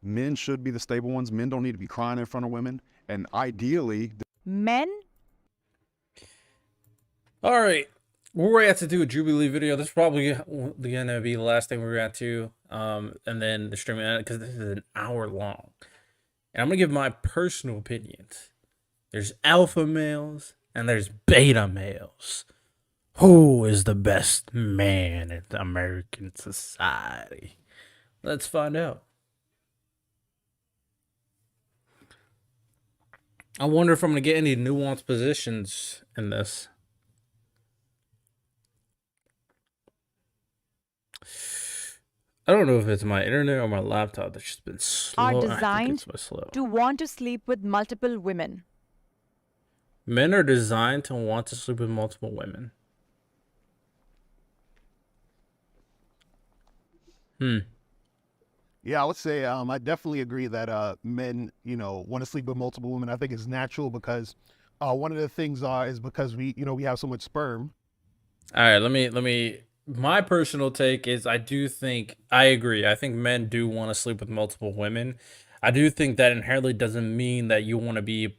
Men should be the stable ones. Men don't need to be crying in front of women. And ideally, Men? All right. We're going to have to do a Jubilee video. This is probably going to be the last thing we're going to do. And then the streaming, because this is an hour long. And I'm going to give my personal opinions. There's alpha males and there's beta males. Who is the best man in American society? Let's find out. I wonder if I'm going to get any nuanced positions in this. I don't know if it's my internet or my laptop that's just been slow. Are I think designed it's slow. to want to sleep with multiple women. Men are designed to want to sleep with multiple women. Yeah, I would say I definitely agree that men, want to sleep with multiple women. I think it's natural because one of the things is because we have so much sperm. All right, let me. My personal take is I agree. I think men do want to sleep with multiple women. I do think that inherently doesn't mean that you want to be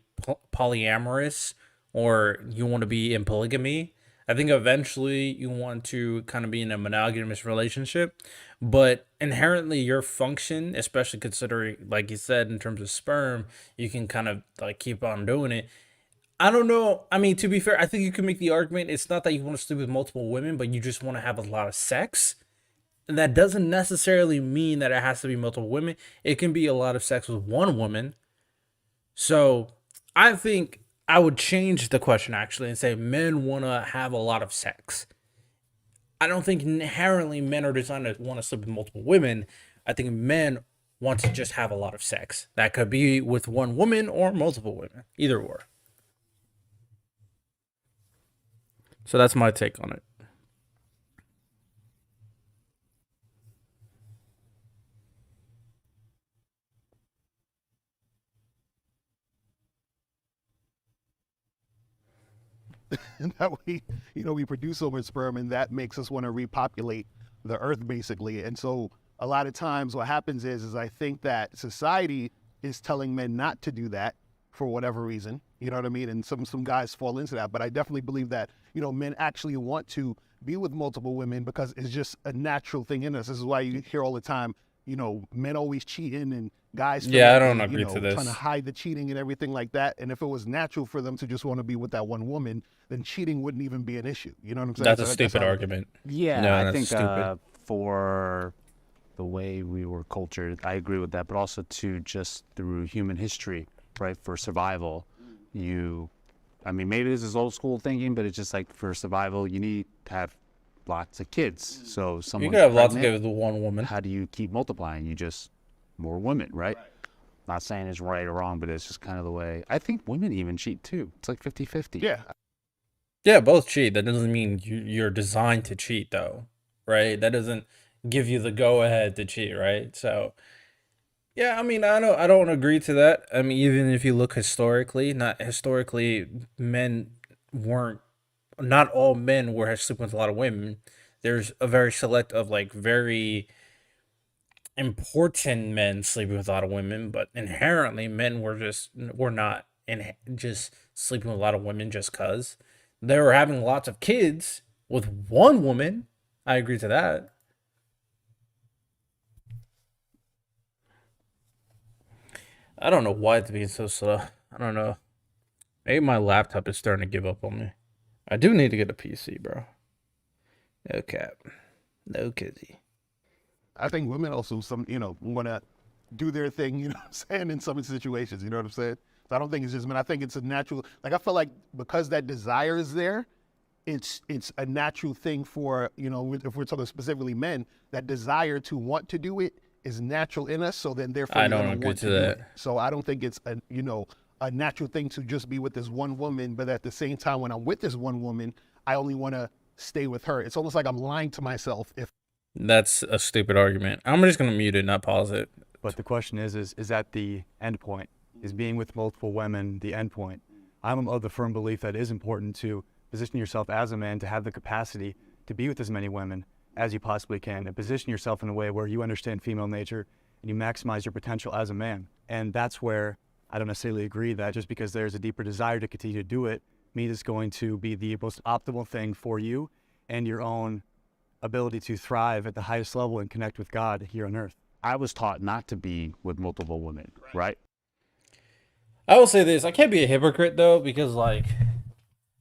polyamorous or you want to be in polygamy. I think eventually you want to kind of be in a monogamous relationship, but inherently your function, especially considering, like you said, in terms of sperm, you can kind of like keep on doing it. I don't know. I mean, to be fair, I think you can make the argument it's not that you want to sleep with multiple women, but you just want to have a lot of sex. And that doesn't necessarily mean that it has to be multiple women. It can be a lot of sex with one woman. So I think I would change the question actually and say men want to have a lot of sex. I don't think inherently men are designed to want to sleep with multiple women. I think men want to just have a lot of sex. That could be with one woman or multiple women, either or. So that's my take on it. And that way, we produce so much sperm, and that makes us want to repopulate the earth, basically. And so a lot of times what happens is I think that society is telling men not to do that for whatever reason, you know what I mean? And some guys fall into that. But I definitely believe that, men actually want to be with multiple women because it's just a natural thing in us. This is why you hear all the time, men always cheating and guys I don't agree to this. trying to hide the cheating and everything like that. And if it was natural for them to just want to be with that one woman, then cheating wouldn't even be an issue. You know what I'm saying? That's a stupid argument. Yeah, No, I that's think stupid. for the way we were cultured, I agree with that. But also too, just through human history, right? For survival, maybe this is old school thinking, but it's just like for survival, you need to have lots of kids. So someone You could have lots of kids with one woman. How do you keep multiplying? You just more women, right? Not saying it's right or wrong, but it's just kind of the way. I think women even cheat too. It's like 50-50. Yeah. Yeah, both cheat. That doesn't mean you're designed to cheat, though, right? That doesn't give you the go-ahead to cheat, right? So, yeah, I don't agree to that. I mean, even if you look historically, not all men were sleeping with a lot of women. There's a very select of like very important men sleeping with a lot of women, but inherently men were not just sleeping with a lot of women just cause they were having lots of kids with one woman. I agree to that. I don't know why it's being so slow. I don't know. Maybe my laptop is starting to give up on me. I do need to get a PC, bro. No cap. No kizzy. I think women also want to do their thing, you know what I'm saying, in some situations, you know what I'm saying? So I don't think it's just men. I think it's a natural, like I feel like because that desire is there, it's a natural thing for, if we're talking specifically men, that desire to want to do it is natural in us. So then therefore I don't agree to that. do it. So I don't think it's a natural thing to just be with this one woman, but at the same time, when I'm with this one woman, I only want to stay with her. It's almost like I'm lying to myself if That's a stupid argument. I'm just gonna mute it, not pause it. But the question is that the end point? Is being with multiple women the end point? I'm of the firm belief that it is important to position yourself as a man to have the capacity to be with as many women as you possibly can and position yourself in a way where you understand female nature and you maximize your potential as a man. And that's where I don't necessarily agree that just because there's a deeper desire to continue to do it means it's going to be the most optimal thing for you and your own ability to thrive at the highest level and connect with God here on earth. I was taught not to be with multiple women, right? I will say this: I can't be a hypocrite though, because like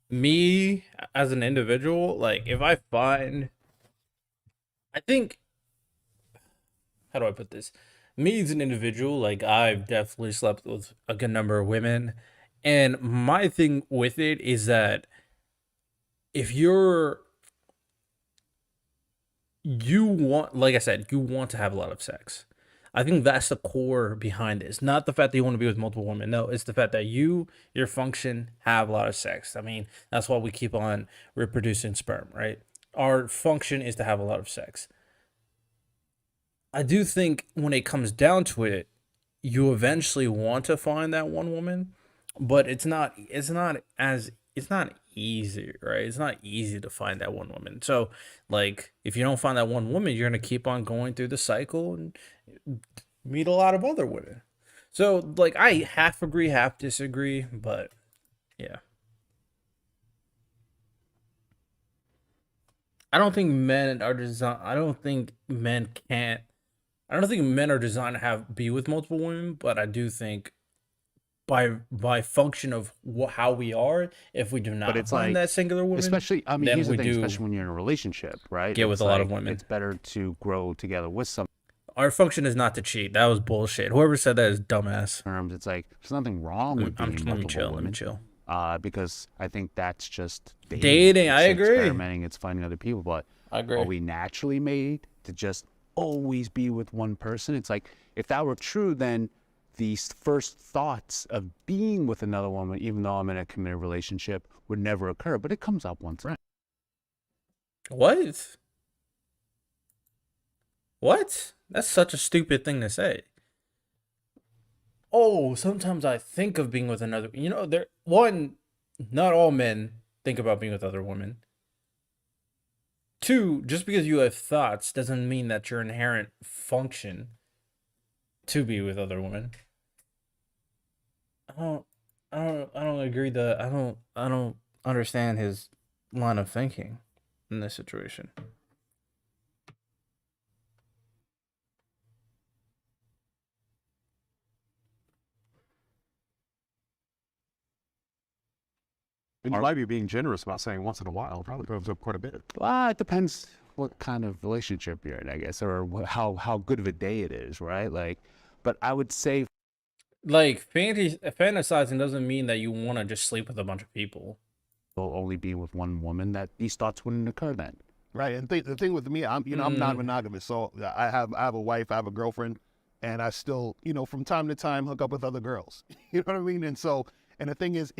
me as an individual, like if I find, I think, how do I put this? Me as an individual, like I've definitely slept with a good number of women, and my thing with it is that if you want, like I said, you want to have a lot of sex. I think that's the core behind this. Not the fact that you want to be with multiple women. No, it's the fact that your function, have a lot of sex. I mean, that's why we keep on reproducing sperm, right? Our function is to have a lot of sex. I do think when it comes down to it, you eventually want to find that one woman, but it's not easy, right? It's not easy to find that one woman. So like if you don't find that one woman, you're going to keep on going through the cycle and meet a lot of other women. So like I half agree, half disagree, but yeah. I don't think men are designed to be with multiple women, but I do think by function of how we are, if we do not it's find like, that singular woman, especially, I mean, then here's the we thing, do especially when you're in a relationship, right? get with It's a lot of like, women. It's better to grow together with some Our function is not to cheat. That was bullshit. Whoever said that is dumbass. terms. It's like there's nothing wrong with being Let me multiple chill. women. Because I think that's just Dating, I It's agree. Experimenting, it's finding other people. But I agree. are we naturally made to just always be with one person? It's like if that were true, then these first thoughts of being with another woman, even though I'm in a committed relationship, would never occur. But it comes up once. Right. What? What? That's such a stupid thing to say. Oh, sometimes I think of being with another. Not all men think about being with other women. Two, just because you have thoughts doesn't mean that your inherent function to be with other women. I don't agree that I don't understand his line of thinking in this situation. And you might be being generous about saying once in a while. Probably goes up quite a bit. It depends what kind of relationship you're in, I guess, or how good of a day it is, right? Like, but I would say, Like fantasizing doesn't mean that you want to just sleep with a bunch of people. will only be with one woman, that these thoughts wouldn't occur then. Right, and the thing with me, I'm non-monogamous, so I have a wife, I have a girlfriend, and I still, from time to time hook up with other girls. You know what I mean? And the thing is,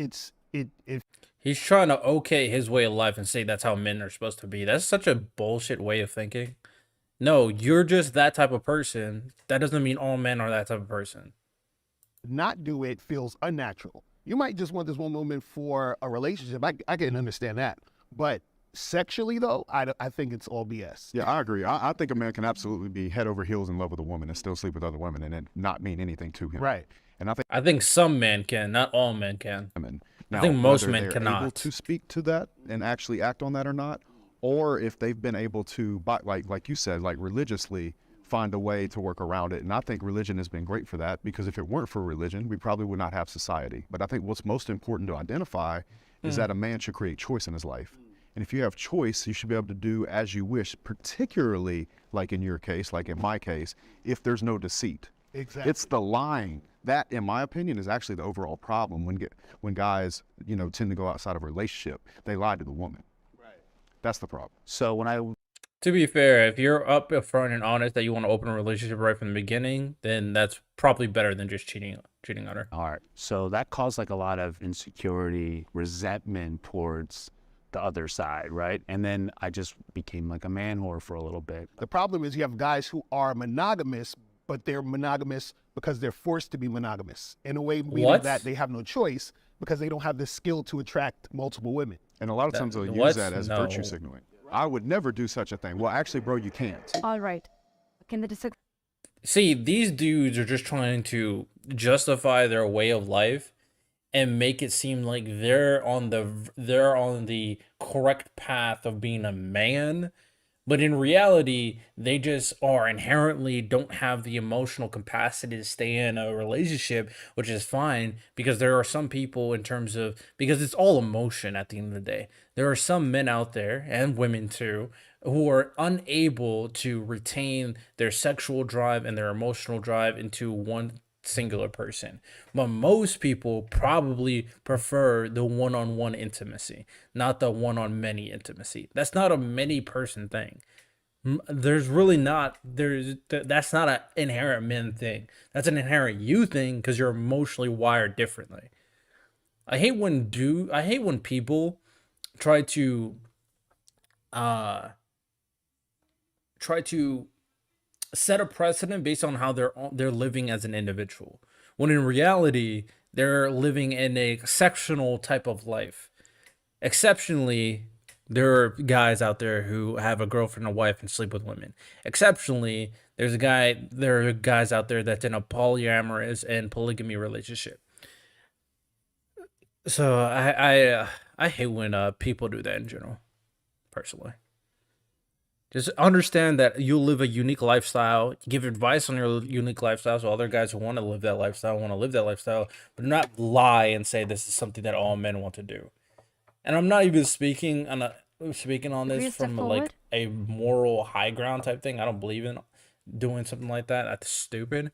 He's trying to okay his way of life and say that's how men are supposed to be. That's such a bullshit way of thinking. No, you're just that type of person. That doesn't mean all men are that type of person. not do it feels unnatural. You might just want this one woman for a relationship. I can understand that, but sexually though, I think it's all BS. Yeah, I agree. I think a man can absolutely be head over heels in love with a woman and still sleep with other women and it not mean anything to him. Right. And I think some men can, not all men can. women. I think most whether men they're cannot. able to speak to that and actually act on that or not, or if they've been able to, like you said, like religiously find a way to work around it. And I think religion has been great for that, because if it weren't for religion, we probably would not have society. But I think what's most important to identify is that a man should create choice in his life. And if you have choice, you should be able to do as you wish, particularly like in your case, like in my case, if there's no deceit. Exactly. It's the lying. That, in my opinion, is actually the overall problem when guys, tend to go outside of a relationship. They lie to the woman. Right. That's the problem. So when I To be fair, if you're up front and honest that you want to open a relationship right from the beginning, then that's probably better than just cheating on her. All right. So that caused like a lot of insecurity, resentment towards the other side, right? And then I just became like a man whore for a little bit. The problem is you have guys who are monogamous, but they're monogamous because they're forced to be monogamous. In a way, meaning What? that they have no choice because they don't have the skill to attract multiple women. And a lot of times they'll what? use that as No. virtue signaling. I would never do such a thing. Well, actually, bro, you can't. All right. Can the disagree? See, these dudes are just trying to justify their way of life and make it seem like they're on the correct path of being a man. But in reality, they just are inherently don't have the emotional capacity to stay in a relationship, which is fine because there are some people, in terms of, because it's all emotion at the end of the day. There are some men out there, and women too, who are unable to retain their sexual drive and their emotional drive into one singular person. But most people probably prefer the one-on-one intimacy, not the one-on-many intimacy. That's not a many person thing. There's really not, that's not an inherent men thing. That's an inherent you thing because you're emotionally wired differently. I hate when people try to uh try to set a precedent based on how they're living as an individual, when in reality they're living in a exceptional type of life. Exceptionally, there are guys out there who have a girlfriend and a wife and sleep with women. Exceptionally, there are guys out there that's in a polyamorous and polygamy relationship. So I hate when people do that in general, personally. Just understand that you live a unique lifestyle. Give advice on your unique lifestyle, so other guys who want to live that lifestyle want to live that lifestyle, but not lie and say this is something that all men want to do. And I'm not even speaking on Could we this step from forward? a moral high ground type thing. I don't believe in doing something like that. That's stupid,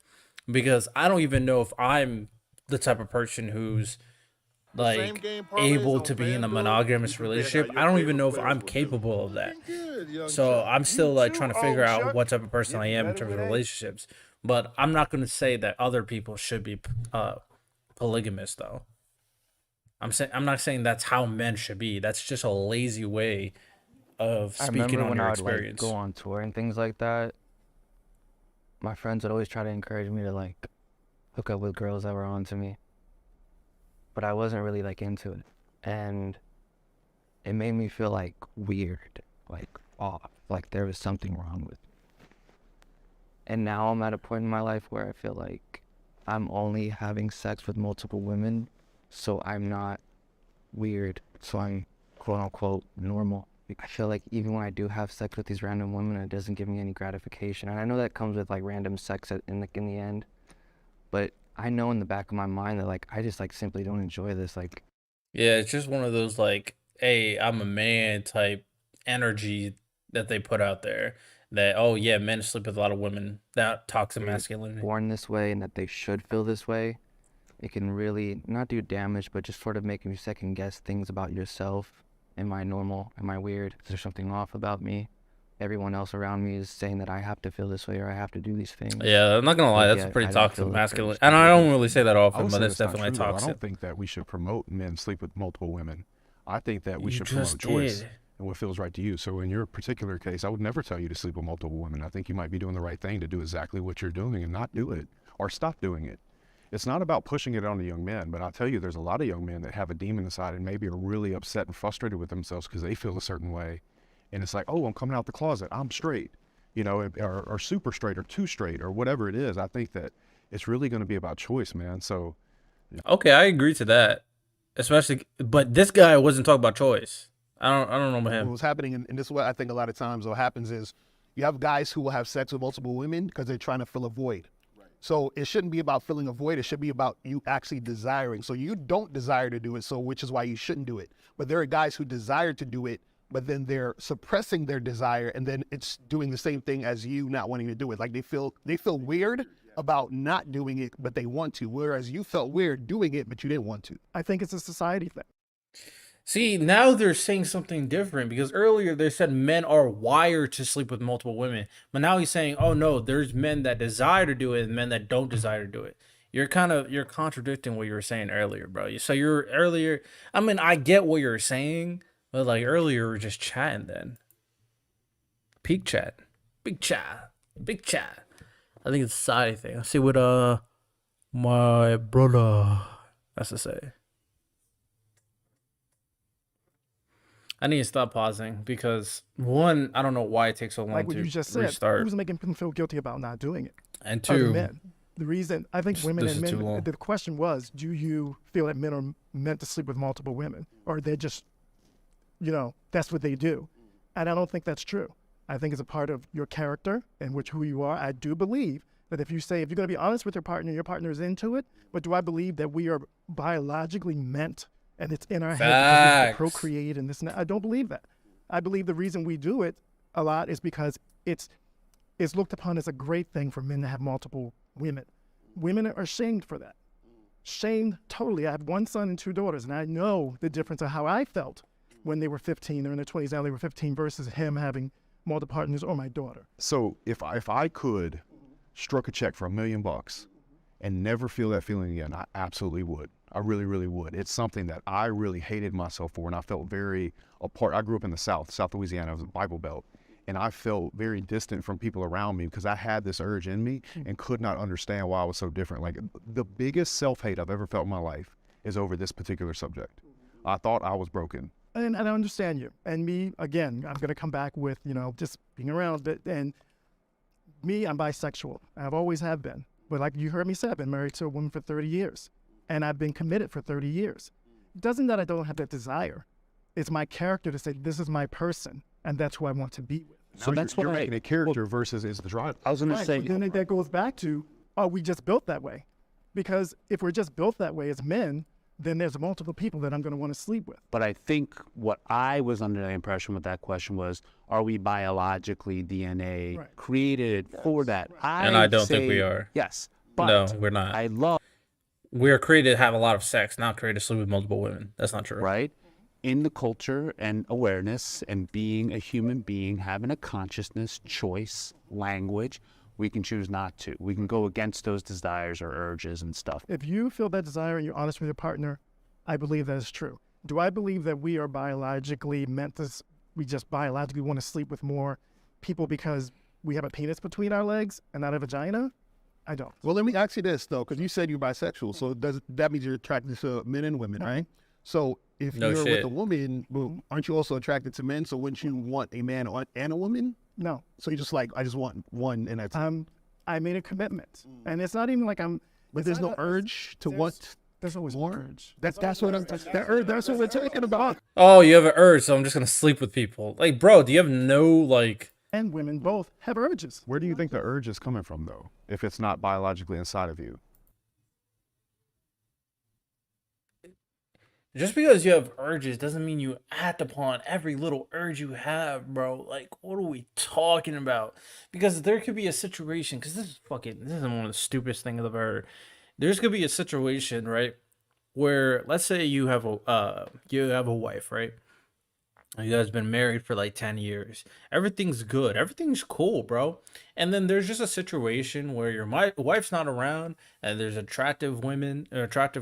because I don't even know if I'm the type of person who's like able to be in a monogamous relationship. I don't even know if I'm capable of that. So I'm still like trying to figure out what type of person I am in terms of relationships. But I'm not going to say that other people should be polygamous, though. I'm not saying that's how men should be. That's just a lazy way of I speaking remember on when your I would like experience. go on tour and things like that, my friends would always try to encourage me to like hook up with girls that were on to me, but I wasn't really like into it. And it made me feel like weird, like off, like there was something wrong with me. And now I'm at a point in my life where I feel like I'm only having sex with multiple women, so I'm not weird, so I'm quote unquote normal. I feel like even when I do have sex with these random women, it doesn't give me any gratification. And I know that comes with like random sex in the end, but I know in the back of my mind that like I just like simply don't enjoy this. Like Yeah, it's just one of those like, hey, I'm a man type energy that they put out there. That, oh yeah, men sleep with a lot of women. That toxic they're masculinity. born this way and that they should feel this way. It can really not do damage, but just sort of make you second guess things about yourself. Am I normal? Am I weird? Is there something off about me? Everyone else around me is saying that I have to feel this way or I have to do these things. Yeah, I'm not gonna lie, But that's a yet pretty I don't toxic feel masculine. urge And to I do don't these really say that I often, would but say that's that's not definitely true, though. I toxic. don't think that we should promote men sleep with multiple women. I think that we You should just promote choice did. and what feels right to you. So in your particular case, I would never tell you to sleep with multiple women. I think you might be doing the right thing to do exactly what you're doing and not do it or stop doing it. It's not about pushing it on the young men, but I'll tell you, there's a lot of young men that have a demon inside and maybe are really upset and frustrated with themselves because they feel a certain way. And it's like, oh, I'm coming out the closet. I'm straight, or super straight or too straight or whatever it is. I think that it's really going to be about choice, man. So Okay, I agree to that. Especially, but this guy wasn't talking about choice. I don't know about What him. was happening, and this is what I think a lot of times what happens is you have guys who will have sex with multiple women because they're trying to fill a void. So it shouldn't be about filling a void. It should be about you actually desiring. So you don't desire to do it, so which is why you shouldn't do it. But there are guys who desire to do it, but then they're suppressing their desire, and then it's doing the same thing as you not wanting to do it. Like they feel weird about not doing it, but they want to. Whereas you felt weird doing it, but you didn't want to. I think it's a society thing. See, now they're saying something different, because earlier they said men are wired to sleep with multiple women. But now he's saying, oh no, there's men that desire to do it and men that don't desire to do it. You're contradicting what you were saying earlier, bro. So you're earlier, I mean, I get what you're saying, but like earlier we were just chatting then. Peak chat. Big chat. Big chat. I think it's a society thing. Let's see what my brother has to say. I need to stop pausing because one, I don't know why it takes so long Like what to you just said, restart, who's making them feel guilty about not doing it? and Other two, men. The reason I think women this and is too men. long. The question was, do you feel that men are meant to sleep with multiple women, or they're just, that's what they do? And I don't think that's true. I think it's a part of your character and who you are. I do believe that if you're going to be honest with your partner is into it. But do I believe that we are biologically meant and it's in our head because we have to Facts. procreate and this and that? I don't believe that. I believe the reason we do it a lot is because it's looked upon as a great thing for men to have multiple women. Women are shamed for that. Shamed totally. I have one son and two daughters, and I know the difference of how I felt when they were 15. They're in their 20s now. They were 15 versus him having multiple partners or my daughter. So if I could stroke a check for $1 million and never feel that feeling again, I absolutely would. I really, really would. It's something that I really hated myself for, and I felt very apart. I grew up in the South Louisiana. It was a Bible Belt. And I felt very distant from people around me because I had this urge in me and could not understand why I was so different. Like, the biggest self-hate I've ever felt in my life is over this particular subject. I thought I was broken. And I understand you. And me, again, I'm going to come back with, just being around it. And me, I'm bisexual. I've always have been. But like you heard me say, I've been married to a woman for 30 years. And I've been committed for 30 years. It doesn't that I don't have that desire. It's my character to say, this is my person, and that's who I want to be with. So Now that's you're what making a character versus is the driver. I was going to Right, say. but then that goes back to, are we just built that way? Because if we're just built that way as men, then there's multiple people that I'm going to want to sleep with. But I think what I was under the impression with that question was, are we biologically DNA Right. created for that? And I don't think we say are. Yes. But No, we're not. I love, We're created to have a lot of sex, not created to sleep with multiple women. That's not true. right? In the culture and awareness and being a human being, having a consciousness, choice, language, we can choose not to. We can go against those desires or urges and stuff. If you feel that desire and you're honest with your partner, I believe that is true. Do I believe that we are biologically meant to, we just biologically want to sleep with more people because we have a penis between our legs and not a vagina? I don't. Well, let me ask you this, though, because you said you're bisexual. So that means you're attracted to men and women, right? So if No you're shit. with a woman, well, aren't you also attracted to men? So wouldn't you want a man and a woman? No. So you're just like, I just want one, and that's I made a commitment. And it's not even like I'm... But it's there's not no urge to there's- want There's always more? urge. That's what that's what we're talking about. Oh, you have an urge, so I'm just gonna sleep with people. Like, bro, do you have no like? And women both have urges. Where do you think the urge is coming from, though, if it's not biologically inside of you? Just because you have urges doesn't mean you act upon every little urge you have, bro. Like, what are we talking about? Because there could be a situation, because this is one of the stupidest things I've ever heard. There's gonna be a situation, right, where let's say you have a wife, right? You guys been married for like 10 years. Everything's good. Everything's cool, bro. And then there's just a situation where your wife's not around and there's attractive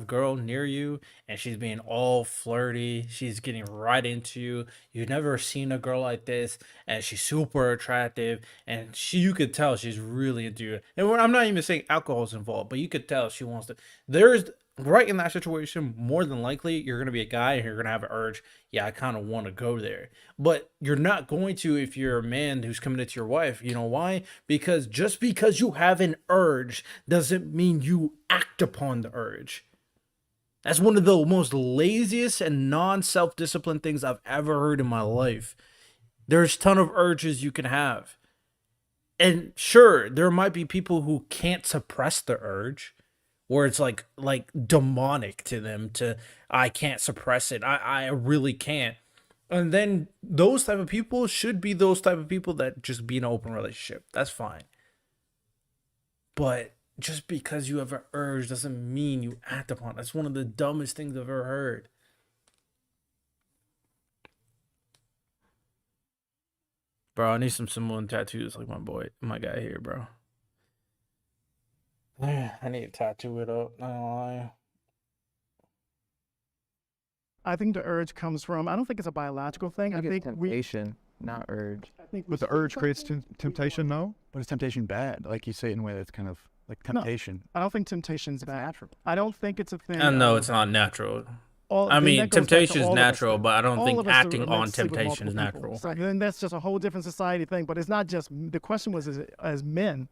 girl near you and she's being all flirty. She's getting right into you. You've never seen a girl like this and she's super attractive and you could tell she's really into you. And I'm not even saying alcohol's involved, but you could tell she wants to. Right in that situation, more than likely, you're going to be a guy and you're going to have an urge. Yeah, I kind of want to go there. But you're not going to if you're a man who's committed to your wife. You know why? Because just because you have an urge doesn't mean you act upon the urge. That's one of the most laziest and non-self-disciplined things I've ever heard in my life. There's a ton of urges you can have. And sure, there might be people who can't suppress the urge. Where it's like demonic to them I can't suppress it. I really can't. And then those type of people should be those type of people that just be in an open relationship. That's fine. But just because you have an urge doesn't mean you act upon it. That's one of the dumbest things I've ever heard. Bro, I need some Samoan tattoos like my guy here, bro. I need to tattoo it up, not gonna lie. I think the urge comes from, I don't think it's a biological thing. I think temptation, not urge. But the urge creates temptation, no? But is temptation bad? Like you say it in a way that's kind of like temptation. I don't think temptation's bad. Natural. I don't think it's a thing. And no, of- it's not natural. all. I then mean, that goes back to temptation is all of us natural, then. but I don't All think of us are acting meant on to sleep with temptation is multiple people. natural. So then that's just a whole different society thing. But it's not just the question was, as men,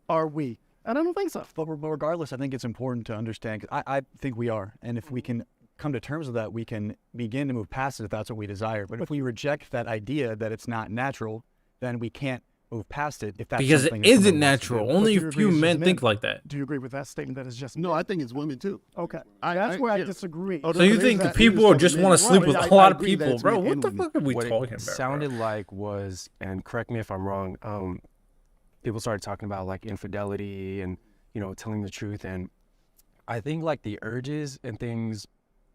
are we? And I don't think so. But regardless, I think it's important to understand. 'Cause I think we are, and if we can come to terms with that, we can begin to move past it if that's what we desire. But if we reject that idea that it's not natural, then we can't move past it. If that's Because it something that somebody isn't wants to do. natural. But Only do a you agree few it's just men think men? like that. Do you agree with that statement that it's just No, I think it's women too. okay? I- That's where I yeah. disagree. Oh, So you there's think that- people there's just men want and to sleep women. with I a lot of agree that people, it's bro? men What and the women. fuck are we What talking it about? sounded like was, and correct me if I'm wrong, people started talking about like infidelity and, you know, telling the truth. And I think like the urges and things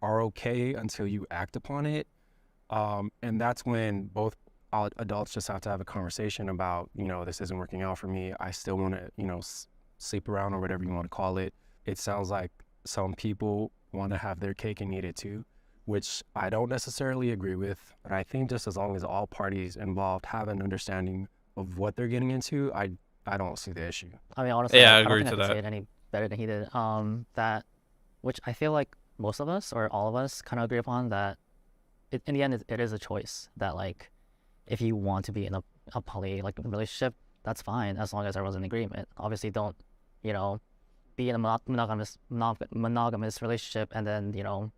are okay until you act upon it. And that's when both adults just have to have a conversation about, you know, this isn't working out for me. I still want to, you know, sleep around or whatever you want to call it. It sounds like some people want to have their cake and eat it too, which I don't necessarily agree with. But I think just as long as all parties involved have an understanding of what they're getting into, I don't see the issue. I mean, honestly, Yeah, I I don't agree think I to could say that. it any better than he did. That, which I feel like most of us or all of us kind of agree upon that. In the end, it is a choice. That like, if you want to be in a poly like relationship, that's fine as long as everyone's in agreement. Obviously, don't, you know, be in a monogamous relationship and then, you know,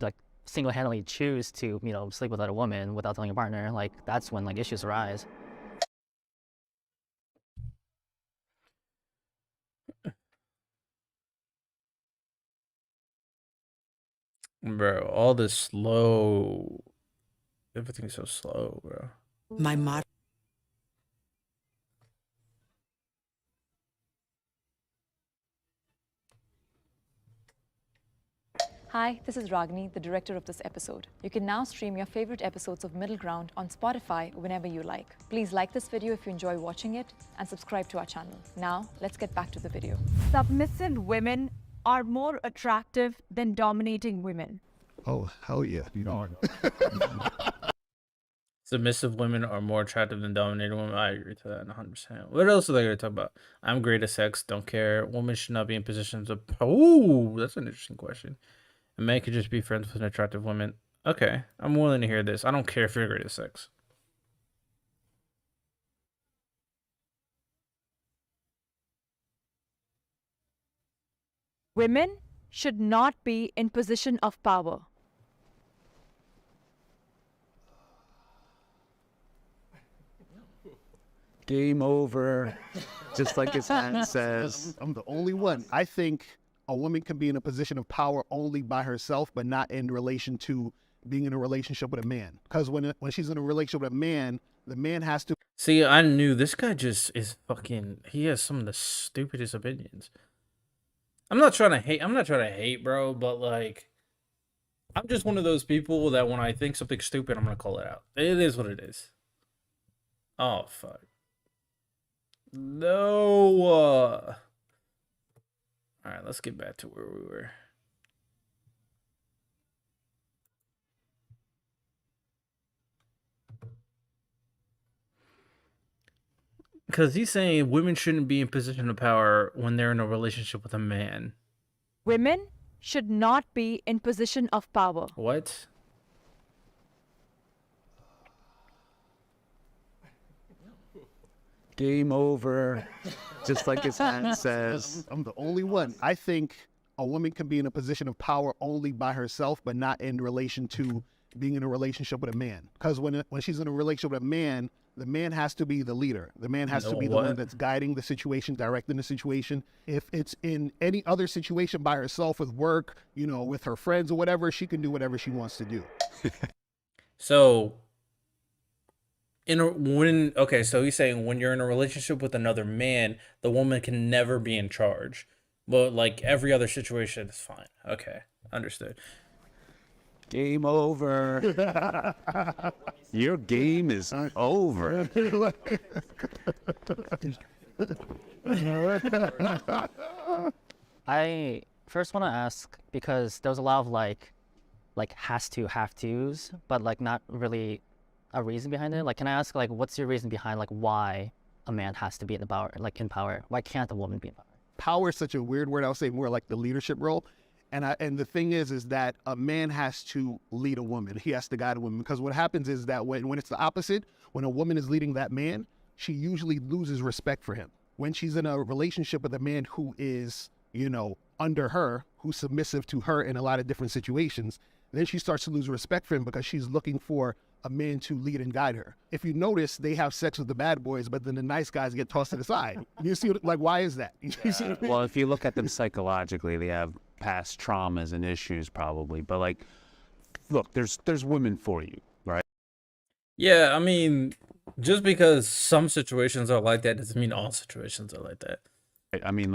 like single-handedly choose to, you know, sleep with other women without telling your partner. Like that's when like issues arise. Bro, all this slow. Everything's so slow, bro. My motto. Hi, this is Ragini, the director of this episode. You can now stream your favorite episodes of Middle Ground on Spotify whenever you like. Please like this video if you enjoy watching it and subscribe to our channel. Now, let's get back to the video. Submissive women are more attractive than dominating women. Oh, hell yeah. You know, Submissive women are more attractive than dominating women. I agree to that 100%. What else are they going to talk about? I'm great at sex. Don't care. Women should not be in positions of... Oh, that's an interesting question. A man could just be friends with an attractive woman. Okay, I'm willing to hear this. I don't care if you're great at sex. Women should not be in position of power. Game over. Just like his hand says. I'm the only one. I think a woman can be in a position of power only by herself, but not in relation to being in a relationship with a man. Because when she's in a relationship with a man, the man has to. See, I knew this guy just is fucking... He has some of the stupidest opinions. I'm not trying to hate, bro, but like... I'm just one of those people that when I think something's stupid, I'm going to call it out. It is what it is. Oh, fuck. No. Alright, let's get back to where we were. Because he's saying women shouldn't be in position of power when they're in a relationship with a man. Women should not be in position of power. What? Game over. Just like his hand says. I'm the only one. I think a woman can be in a position of power only by herself, but not in relation to being in a relationship with a man. Because when she's in a relationship with a man, the man has to be the leader. The man has to be the one that's guiding the situation, directing the situation. If it's in any other situation by herself with work, you know, with her friends or whatever, she can do whatever she wants to do. So, so he's saying when you're in a relationship with another man, the woman can never be in charge. But like every other situation is fine. Okay, understood. Game over. Your game is over. I first want to ask, because there was a lot of like has to, have to's, but like not really a reason behind it. Like, can I ask, like, what's your reason behind like why a man has to be in the power? Why can't a woman be in power? Power is such a weird word. I'll say more like the leadership role. And the thing is that a man has to lead a woman. He has to guide a woman, because what happens is that when it's the opposite, when a woman is leading that man, she usually loses respect for him. When she's in a relationship with a man who is, under her, who's submissive to her in a lot of different situations, then she starts to lose respect for him because she's looking for a man to lead and guide her. If you notice, they have sex with the bad boys, but then the nice guys get tossed to the side. You see, why is that? You see what I mean? Well, if you look at them psychologically, they have past traumas and issues probably. But look, there's women for you, right? Yeah, I mean, just because some situations are like that doesn't mean all situations are like that. I mean,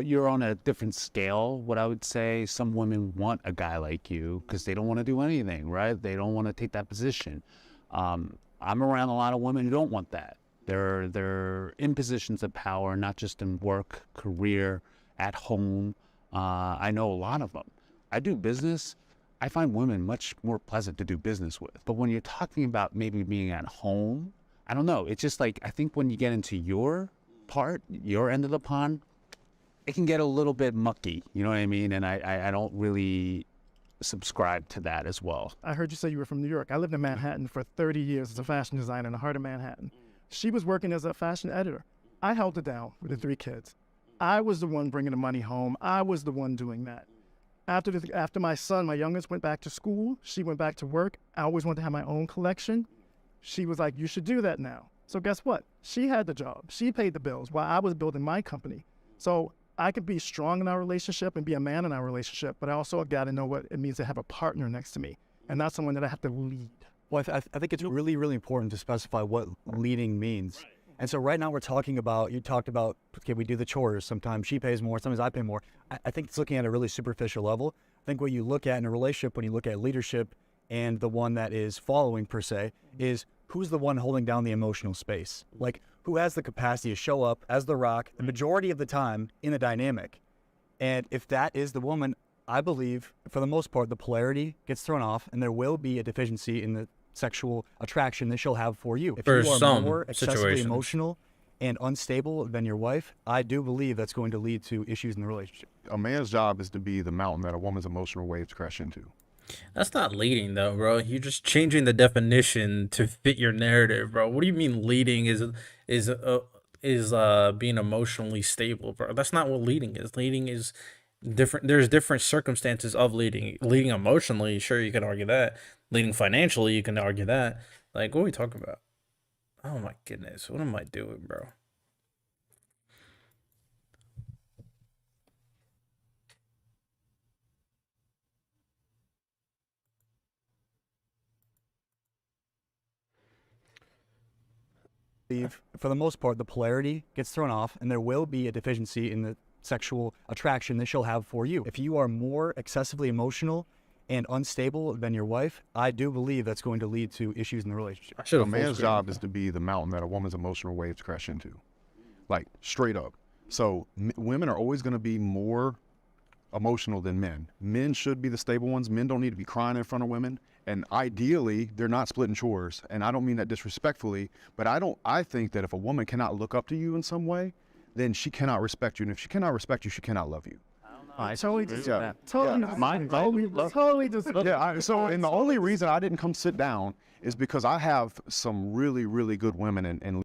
you're on a different scale, what I would say. Some women want a guy like you because they don't want to do anything, right? They don't want to take that position. I'm around a lot of women who don't want that. They're in positions of power, not just in work, career, at home. I know a lot of them. I do business. I find women much more pleasant to do business with. But when you're talking about maybe being at home, I don't know. It's just I think when you get into your part, your end of the pond, it can get a little bit mucky, you know what I mean? And I don't really subscribe to that as well. I heard you say you were from New York. I lived in Manhattan for 30 years as a fashion designer in the heart of Manhattan. She was working as a fashion editor. I held it down with the 3 kids. I was the one bringing the money home. I was the one doing that. After my son, my youngest, went back to school, she went back to work. I always wanted to have my own collection. She was like, you should do that now. So guess what? She had the job. She paid the bills while I was building my company. So I could be strong in our relationship and be a man in our relationship, but I also got to know what it means to have a partner next to me, and not someone that I have to lead. Well, I think it's really, really important to specify what leading means. And so right now we're talking about, you talked about, okay, we do the chores. Sometimes she pays more, sometimes I pay more. I think it's looking at a really superficial level. I think what you look at in a relationship, when you look at leadership and the one that is following per se, is who's the one holding down the emotional space? Like, who has the capacity to show up as the rock the majority of the time in a dynamic? And if that is the woman, I believe, for the most part, the polarity gets thrown off and there will be a deficiency in the sexual attraction that she'll have for you. If For you are some more excessively situations. emotional and unstable than your wife, I do believe that's going to lead to issues in the relationship. A man's job is to be the mountain that a woman's emotional waves crash into. That's not leading though, bro. You're just changing the definition to fit your narrative, bro. What do you mean leading is being emotionally stable, bro? That's not what leading is. Leading is different. There's different circumstances of leading. Leading emotionally, sure, you can argue that. Leading financially, you can argue that. Like, what are we talking about? Oh my goodness, what am I doing, bro? For the most part, the polarity gets thrown off and there will be a deficiency in the sexual attraction that she'll have for you. If you are more excessively emotional and unstable than your wife, I do believe that's going to lead to issues in the relationship. A man's job is to be the mountain that a woman's emotional waves crash into. Like, straight up. So women are always going to be more emotional than men. Men should be the stable ones. Men don't need to be crying in front of women. And ideally, they're not splitting chores. And I don't mean that disrespectfully, but I think that if a woman cannot look up to you in some way, then she cannot respect you. And if she cannot respect you, she cannot love you. I totally disagree. Yeah. Totally disagree. Yeah, and the only reason I didn't come sit down is because I have some really, really good women and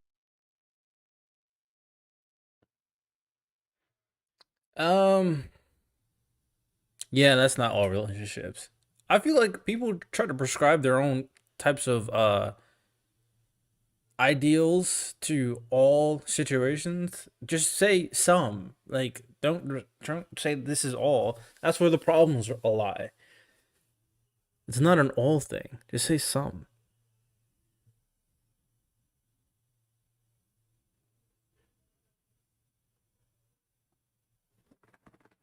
Yeah, that's not all relationships. I feel like people try to prescribe their own types of ideals to all situations. Just say some. Like, don't say this is all. That's where the problems lie. It's not an all thing. Just say some.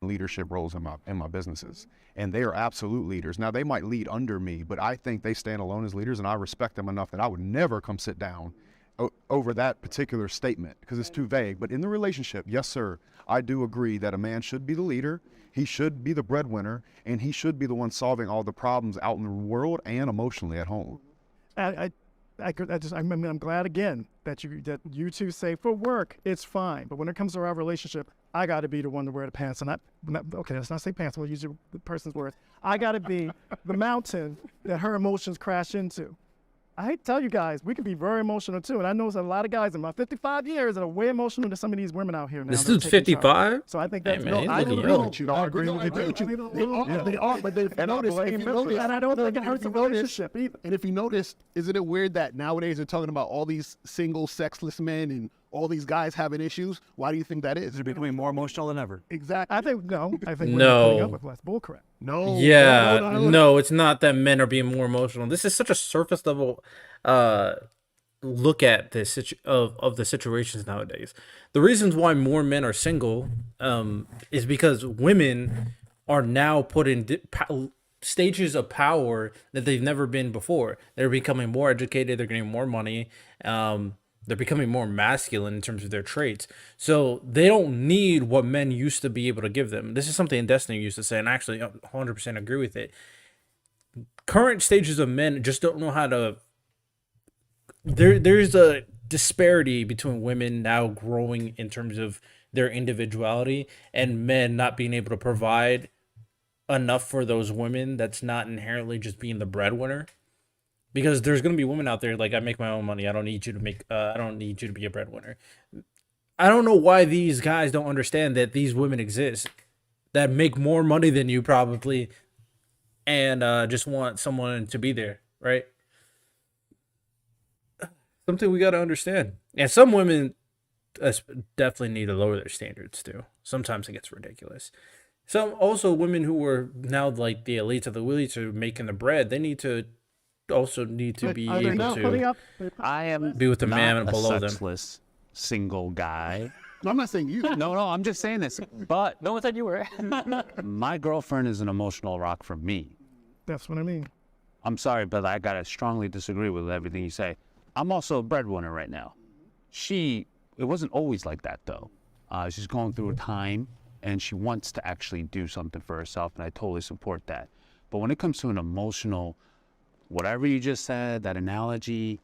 leadership roles in my businesses, and they are absolute leaders. Now, they might lead under me, but I think they stand alone as leaders, and I respect them enough that I would never come sit down over that particular statement because it's too vague. But in the relationship, yes, sir, I do agree that a man should be the leader, he should be the breadwinner, and he should be the one solving all the problems out in the world and emotionally at home. I'm glad again that you two say for work it's fine, but when it comes to our relationship, I got to be the one to wear the pants. And okay, let's not say pants. We'll use the person's words. I got to be the mountain that her emotions crash into. I hate to tell you guys, we can be very emotional too. And I know there's a lot of guys in my 55 years that are way emotional than some of these women out here now. This that are dude's taking charge. 55? So I think Hey, that's man, he's I looking agree young. with you. I agree with you. They are, but if you notice, and I don't think it hurts the relationship either. and if you notice, isn't it weird that nowadays they're talking about all these single, sexless men and all these guys having issues? Why do you think that is? They're becoming more emotional than ever. Exactly. I think women are putting No. up with less bullcrap. No. Yeah, no. no, it's not that men are being more emotional. This is such a surface level look at this of the situations nowadays. The reasons why more men are single is because women are now put in stages of power that they've never been before. They're becoming more educated. They're getting more money. They're becoming more masculine in terms of their traits. So they don't need what men used to be able to give them. This is something Destiny used to say, and I actually 100% agree with it. Current stages of men just don't know how to. There's a disparity between women now growing in terms of their individuality and men not being able to provide enough for those women. That's not inherently just being the breadwinner. Because there's gonna be women out there like, I make my own money. I don't need you to make. I don't need you to be a breadwinner. I don't know why these guys don't understand that these women exist that make more money than you probably, and just want someone to be there, right? Something we gotta understand. And some women definitely need to lower their standards too. Sometimes it gets ridiculous. Some also women who are now like the elites of the elites are making the bread. They need to be Are they able now putting to up? I am be with the man not below a them. sexless single guy. No, I'm not saying you. No, I'm just saying this. But No one said you were. my girlfriend is an emotional rock for me. That's what I mean. I'm sorry, but I gotta strongly disagree with everything you say. I'm also a breadwinner right now. It wasn't always like that though. She's going through a time and she wants to actually do something for herself, and I totally support that. But when it comes to an emotional, whatever you just said, that analogy,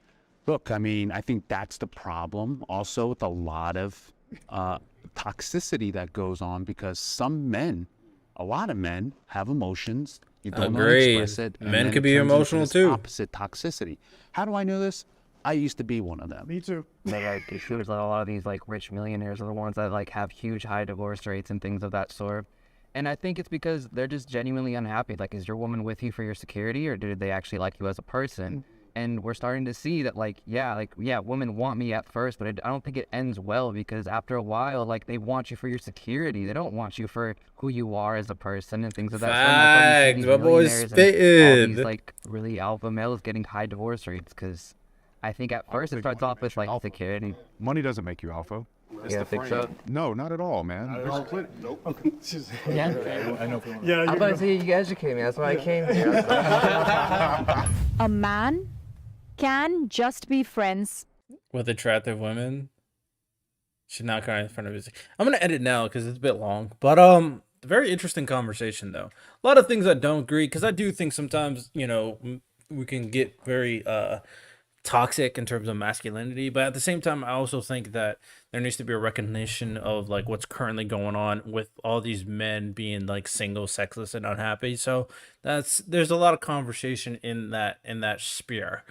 look, I mean, I think that's the problem also with a lot of toxicity that goes on, because a lot of men have emotions. You don't know how to Agreed. express it. and Men then could it be turns into emotional this too. Opposite toxicity. How do I know this? I used to be one of them. Me too. Like it feels like a lot of these like rich millionaires are the ones that like have huge high divorce rates and things of that sort. And I think it's because they're just genuinely unhappy. Like, is your woman with you for your security, or did they actually like you as a person? And we're starting to see that, women want me at first, but I don't think it ends well, because after a while, like, they want you for your security. They don't want you for who you are as a person and things of that sort. And that's why we see Facts, these my boy's millionaires and all spitting. these like really alpha males getting high divorce rates, because I think at first it starts off with like security. Money doesn't make you alpha. Yeah, I think so. No, not at all, man. Yeah. Yeah, I'm about to say you educate me. That's why I came here. A man can just be friends. With attractive women, should not cry in front of his. I'm gonna edit now because it's a bit long, but very interesting conversation though. A lot of things I don't agree, because I do think sometimes we can get very toxic in terms of masculinity, but at the same time I also think that there needs to be a recognition of like what's currently going on with all these men being like single, sexless, and unhappy. So there's a lot of conversation in that sphere.